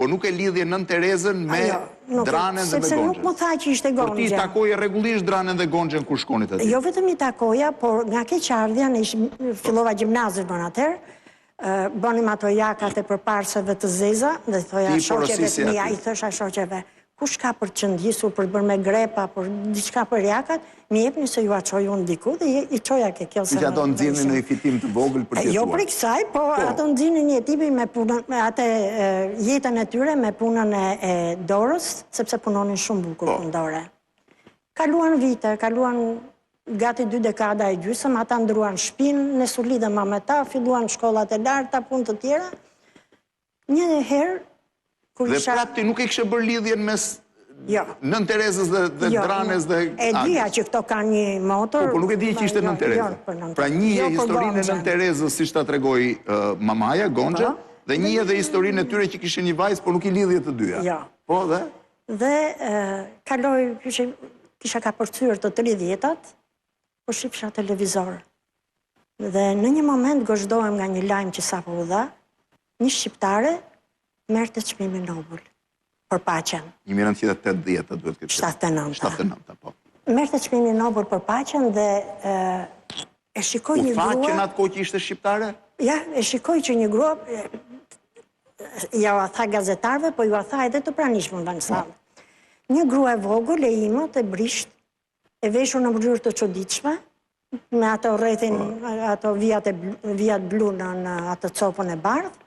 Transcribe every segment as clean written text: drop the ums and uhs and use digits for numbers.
por nuk e lidhje Nën Terezën me Dranën dhe me Gonxhën. Sepse nuk më tha që ishte Gonxha. Por ti takoje rregullisht Dranën dhe Gonxhën kur shkonit aty? Jo vetëm i takoja, por nga keqardhja, fillova gjimnazin më atëherë, bënim ato jakat e përparseve të zeza, dhe thoja shoqeve të mia, i thosha shoqeve, kush ka për qëndisur, për bërë me grepa, për diçka për jakat, mi jepni se ju a qoj unë diku, dhe i qoja ke kjo se... Që ato nxirrnin në një fitim të vogël për tjetuar? Jo për kësaj, po ato nxirrnin një tipi me punën, atë jetën e tyre me punën e dorës, sepse punonin shumë bukur punëdore. Kaluan vite, kaluan gati 2 dekada e gjysëm, ata ndruan shtëpinë, ne su lidhem me ta, filluan shkollat e larta, punë të tjera. Një herë, dhe prap ti nuk e kishe bërë lidhjen mes Nën Terezës dhe Dranës dhe... E dija që këto kanë një motor... Po nuk e dija që ishte Nën Terezë. Pra një historinë e Nën Terezës, si ta tregoi mamaja, Gonxha, dhe një edhe historinë e tyre që kishin një vajzë, por nuk i lidhje të dyja. Po, dhe? Dhe kaloi, kisha ka përcyer të 30-tat, po shifsha televizor. Dhe në një moment gozhdohem nga një lajm që sapo u dha, një shqiptare merrte çmimin Nobel për paqen. 1980 duhet këtë. 79, po. Merrte çmimin Nobel për paqen dhe e shikoj një grua... U faqen atë kohë që ishte shqiptare? Ja, e shikoj që një grua, ja u tha gazetarve, po ju a tha edhe të pranishmën në sallë. Një grua e vogël e imët e brisht, e veshur në mënyrë të çuditshme, me ato rrethin, ato vijat blu në atë copën e bardhë,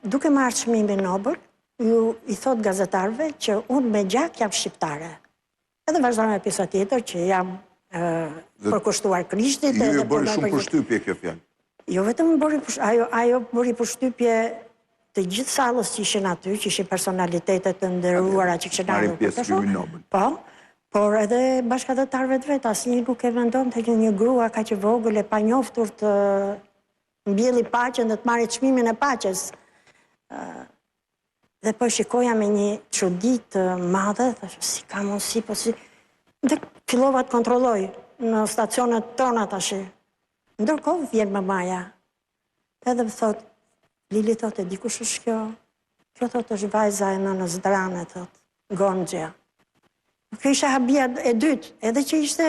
duke marrë çmimin Nobel, ju i thot gazetarve që unë me gjak jam shqiptare. Edhe vazhdojmë me pjesa tjetër që jam përkushtuar Krishtit. Ju bëri shumë përshtypje kjo fjalë. Jo vetëm ajo bëri përshtypje të gjithë sallës që ishin aty, që ishin personalitetet të nderuara që kishin ardhur për të shohur. Po, por edhe bashkëdhëtarëve të vet, asnjë nuk e vendonte që një grua kaq e vogël e panjohur të mbjelli paqen dhe të marrë çmimin e paqes. Dhe po shikoja me një çudi të madhe, thashë si ka mundësi, po si... Dhe fillova të kontrolloj në stacionet tona tash. Ndërkohë vjen mamaja. Edhe më thot, Lili thotë, di kush është kjo? Kjo thotë është vajza e nënës Drane, thotë, Gonxha. Kjo ishte habia e dytë, edhe që ishte...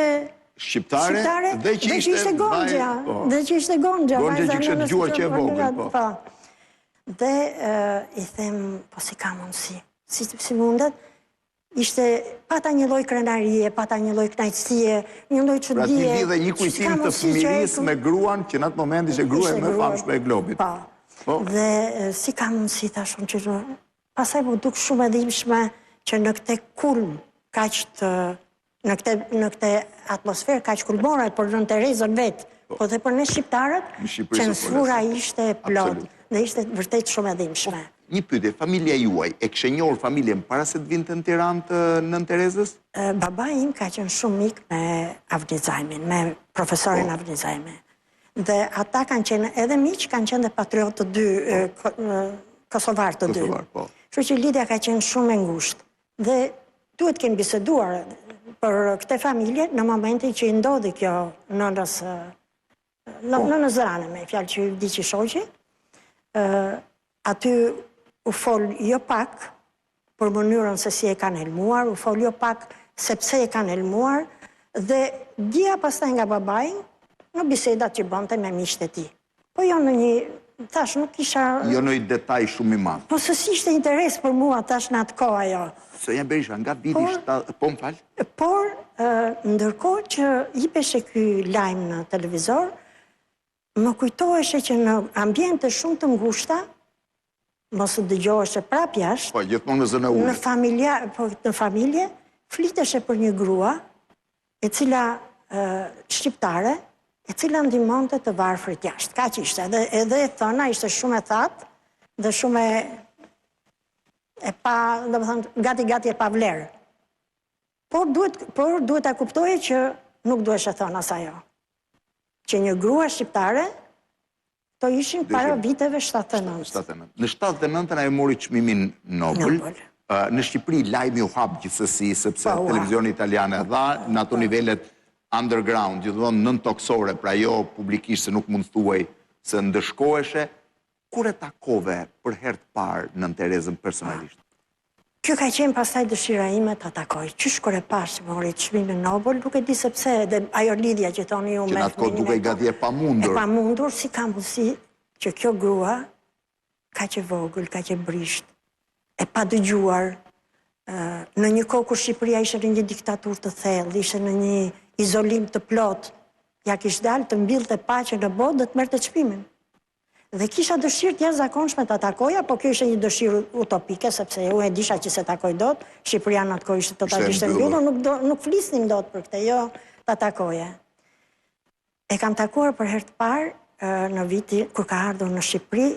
Shqiptare, dhe që ishte Gonxha. Dhe që ishte Gonxha. Gonxha që kështë dëgjuar që e vogël, po. Dhe i them, po si ka mundësi, si mundet, ishte pata një lloj krenarie, pata një lloj kënaqësie, një lloj çudie. Pra ti lidhe një kujtim të fëmirisë me gruan, që në atë moment ishte grua më e famshme e globit. Dhe si ka mundësi, thashon që pasaj po duk shumë e dhimbshme që në këtë kulm, kaq të në këtë atmosferë kaq kulmore, por Nën Terezën vetë, po dhe për ne shqiptarët, censura ishte plot, dhe ishte vërtet shumë e dhimbshme. Një pyetje, familja juaj, e kishe njohur familjen para se të vinte në Tiranë të Nën Terezës? Babai im ka qenë shumë mik me Avnizajmin, me profesorin Avnizajmin. Dhe ata kanë qenë edhe miq, kanë qenë dhe patriotë të dy, kosovar të dy. Kështu që lidhja ka qenë shumë e ngushtë. Dhe duhet kemi biseduar për këtë familje në momentin që i ndodhi kjo nënës Drane, me fjalë që i vdiqi shoqi. Aty u fol jo pak për mënyrën se si e kanë helmuar, u fol jo pak sepse e kanë helmuar, dhe dija pastaj nga babai në bisedat që bënte me miqtë e tij. Po jo në një, tash nuk kisha... Jo në një detaj shumë i madh. Po se si ishte interes për mua tash në atë kohë ajo. Sonja Berisha, nga viti po më fal. Por, ndërkohë që jepeshe ky lajm në televizor, më kujtoheshe që në ambiente shumë të ngushta, mos u dëgjoheshe prap jashtë. Po, gjithmonë në zona ure. Në familje, fliteshe për një grua, e cila shqiptare, e cila ndihmonte të varfrit jashtë. Kaq ishte, edhe e thëna ishte shumë e thatë, dhe shumë e pa, domethënë, gati e pa vlerë. Por duhet ta kuptoje që nuk duheshe thënë as ajo. Që një grua shqiptare, to ishin para viteve 79. Në 79 e mori çmimin Nobel. Në Shqipëri lajmi u hap gjithsesi, sepse televizioni italian e dha në ato nivelet underground, gjithmonë nën toksore, pra jo publikisht se nuk mund thuaj se ndëshkoheshe. Kur e takove për herë të parë Nën Terezën personalisht? Kjo ka qenë pastaj dëshira ime të takoj. Qysh kur e pash që mori çmimin Nobel, nuk e di sepse, dhe ajo lidhja që thoni ju me... Që në atë kohë duke i gati e pamundur. E pamundur, si ka mundësi që kjo grua, ka që vogël, ka që brisht, e pa dëgjuar, në një kohë kur Shqipëria ishte në një diktatur të thellë, ishte në një izolim të plot, ja kishte dalë të mbillte paqen në botë, dhe të merrte çmimin. Dhe kisha dëshirë të jashtëzakonshme të takoja, po kjo ishte një dëshirë utopike, sepse u e disha që se takoj dot, Shqipëria në atë kohë ishte totalisht e mbyllur, nuk flisnim dot për këtë, jo ta takoje. E kam takuar për herë të parë në viti kur ka ardhur në Shqipëri,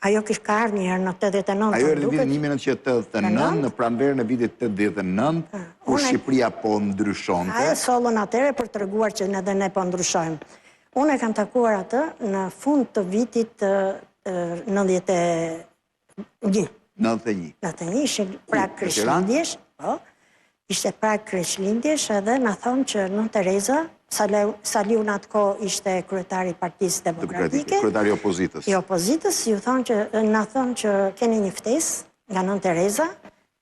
ajo ka ardhur një herë në 89. Ajo erdhi vitin 1989, në pranverën e vitit 89, kur Shqipëria po ndryshonte. Ajo sollën atëre për të treguar që edhe ne po ndryshojmë. Unë e kam takuar atë në fund të vitit 91. 91, ishte prak Krishtlindjesh, ishte prak Krishtlindjesh edhe na thonë që Nën Tereza, Saliu në atë kohë ishte kryetari i Partisë Demokratike, kryetari i opozitës. I opozitës, na thonë që keni një ftesë nga Nën Tereza,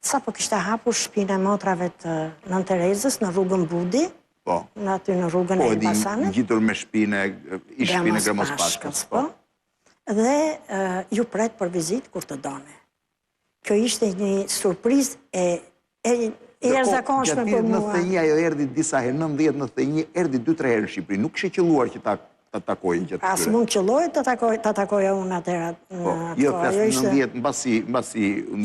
sapo kishte hapur shtëpinë e motrave të Nën Terezës në rrugën Budi, në aty në rrugën e Elbasanit. Po, gjitur me shpinë e Gramos Pashkës. Dhe ju pret për vizit kur të done. Kjo ishte një surprizë e jashtëzakonshme për mua. Në 91 ajo erdhi disa herë, 90-91 erdhi 2-3 herë në Shqipëri. Nuk kishte qelluar që ta takojnë gjatë këtyre. As mund qelloj ta takoja unë atëra. Jo, 90 mbasi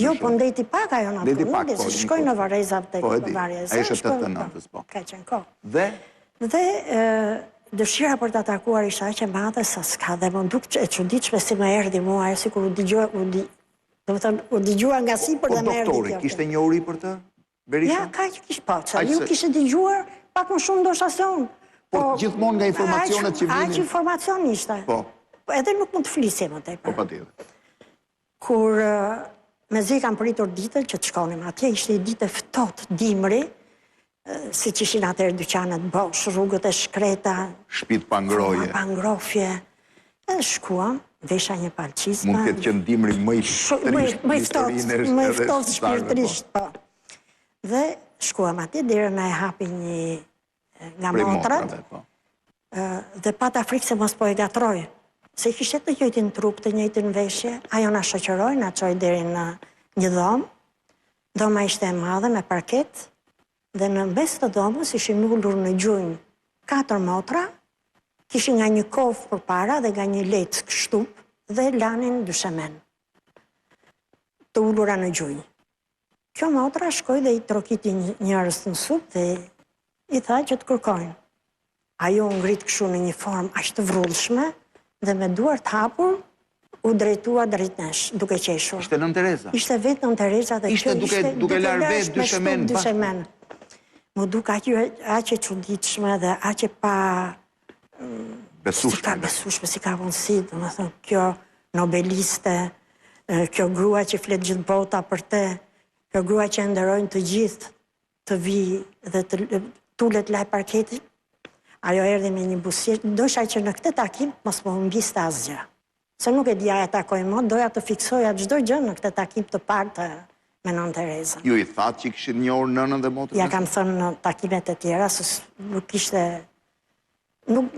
jo, po ndeti pak ajo në atë. Shkoj në Vareza tek Vareza. Ai ishte 89-s, po. Ka qenë kohë. Dhe dëshira për ta takuar ishte aq e madhe sa s'ka, dhe më duk e çuditshme si më erdhi mua, ajo sikur u dëgjua nga sipër dhe më erdhi. Po doktori kishte njohuri për të? Berisha? Ja, ka që kishte pa. Ju kishte dëgjuar pak më shumë ndoshta se unë. Por gjithmonë nga informacionet që vinin... Aq informacion ishte. Po. Edhe nuk mund të flisje më tepër. Po, patjetër. Kur mezi kam pritur ditën që të shkonim atje, ishte i ditë ftohtë dimri, si që ishin atëherë dyqanet bosh, rrugët e shkreta, shtëpit pa ngroje. Pa ngrofje. Edhe shkuam, vesha një palçizme. Mund të ketë qenë dimri më i shtrisht në historinë më i ftohtë shpirtërisht, po. Dhe shkuam atje, deri na e hapi një nga motrat, dhe pata frikë se mos po e gatroj. Se kishte të njëjtin trup, të njëjtin veshje, ajo na shoqëroi, na çoi deri në një dhomë. Dhoma ishte e madhe me parket, dhe në mes të dhomës ishin ulur në gjunjë 4 motra, kishin nga një kofë përpara dhe nga një letë shtup, dhe lanin dyshemen të ulura në gjunjë. Kjo motra shkoi dhe i trokiti njerëz në sup dhe i tha që të kërkojnë. Ajo ngrit kështu në një formë aq të vrullshme dhe me duar të hapur u drejtua drejt nesh, duke qeshur. Ishte Nën Tereza? Ishte vetë Nën Tereza dhe ishte duke larë vetë dyshemen. Më duke aq e çuditshme dhe aq e pa besueshme, si ka mundësi, domethënë kjo nobeliste, kjo grua që flet gjithë bota për te, kjo grua që nderojnë të gjithë të vi dhe të tulet laj parketit, ajo erdhi me një busjesh, dosha që në këtë takim mos më humbiste asgjë. Se nuk e dija e takoj më, doja të fiksoja çdo gjë në këtë takim të parë me Nën Terezën. Ju i thatë që kishin njohur nënën dhe motrën? Ja kam thënë në takimet e tjera, se nuk ishte... Nuk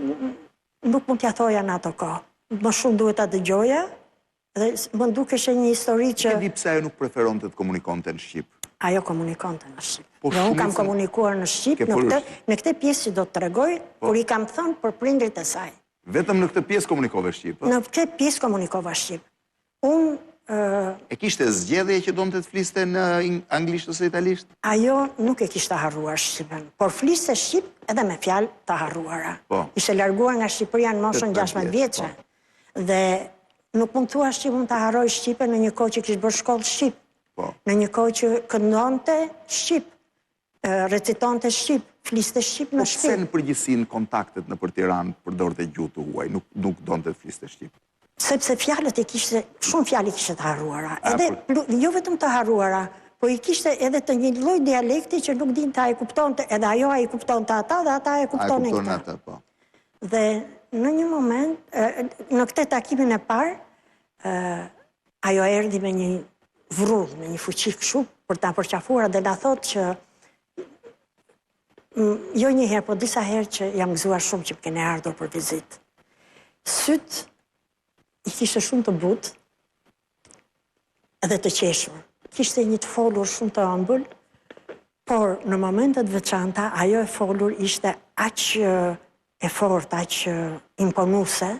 mund t'ja thoja në ato kohë. Më shumë duhet ta dëgjoja, dhe më dukeshe një histori që... Që di pse ajo nuk preferonte të komunikonte në Shqip? Ajo komunikonte në Shqip. Dhe unë kam komunikuar në Shqip, në këtë pjesë që do të tregoj, kur i kam thënë për prindrit e saj. Vetëm në këtë pjesë komunikove Shqip? Në këtë pjesë komunikova Shqip. E kishte zgjedhje që donte të fliste në anglisht ose italisht? Ajo nuk e kishte harruar Shqipen, por fliste Shqip edhe me fjalë të harruara. Ishte larguar nga Shqipëria në moshën 16 vjeçe. Dhe nuk mund thua që mund të harroj Shqipen në një kohë që kishte bërë shkollë Shqip. Në një kohë që këndonte Shqip, recitonte Shqip, fliste Shqip në Shqip. Po pse në përgjithësi në kontaktet në për Tiranë përdorte gjuhë të huaj, nuk donte të fliste Shqip? Sepse fjalët e kishte, shumë fjalë kishte të harruara. Edhe jo vetëm të harruara, po i kishte edhe të një lloj dialekti që nuk dinte ai kuptonte, edhe ajo ai kuptonte ata dhe ata e kuptonin ata. Dhe në një moment, në këtë takimin e parë, ajo erdi me një vrudh, me një fuqi kështu, për ta përqafuar dhe na thot që jo një herë, po disa herë që jam gëzuar shumë që më kene ardhur për vizit. Syt i kishte shumë të butë edhe të qeshur. Kishte një të folur shumë të ëmbël, por në momentet veçanta, ajo e folur ishte aq e fort, aq imponuese,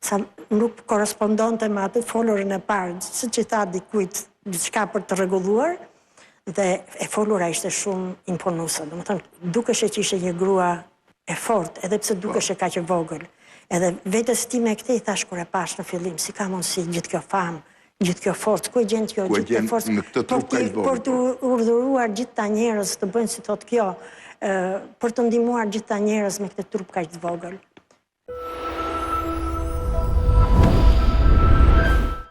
sa nuk korespondonte me atë folurën e parë, si që tha dikujt diçka për të rregulluar, dhe e folura ishte shumë imponuese. Do të thënë, dukeshe që ishte një grua e fortë, edhe pse dukeshe kaq e vogël. Edhe vetes time këtë i thash kur e pash në fillim, si ka mundësi gjithë kjo famë, gjithë kjo forcë, ku e gjen kjo gjithë kjo forcë, për të urdhëruar gjithë ta njerëz të bëjnë si thot kjo, për të ndihmuar gjithë ta njerëz me këtë trup kaq të vogël.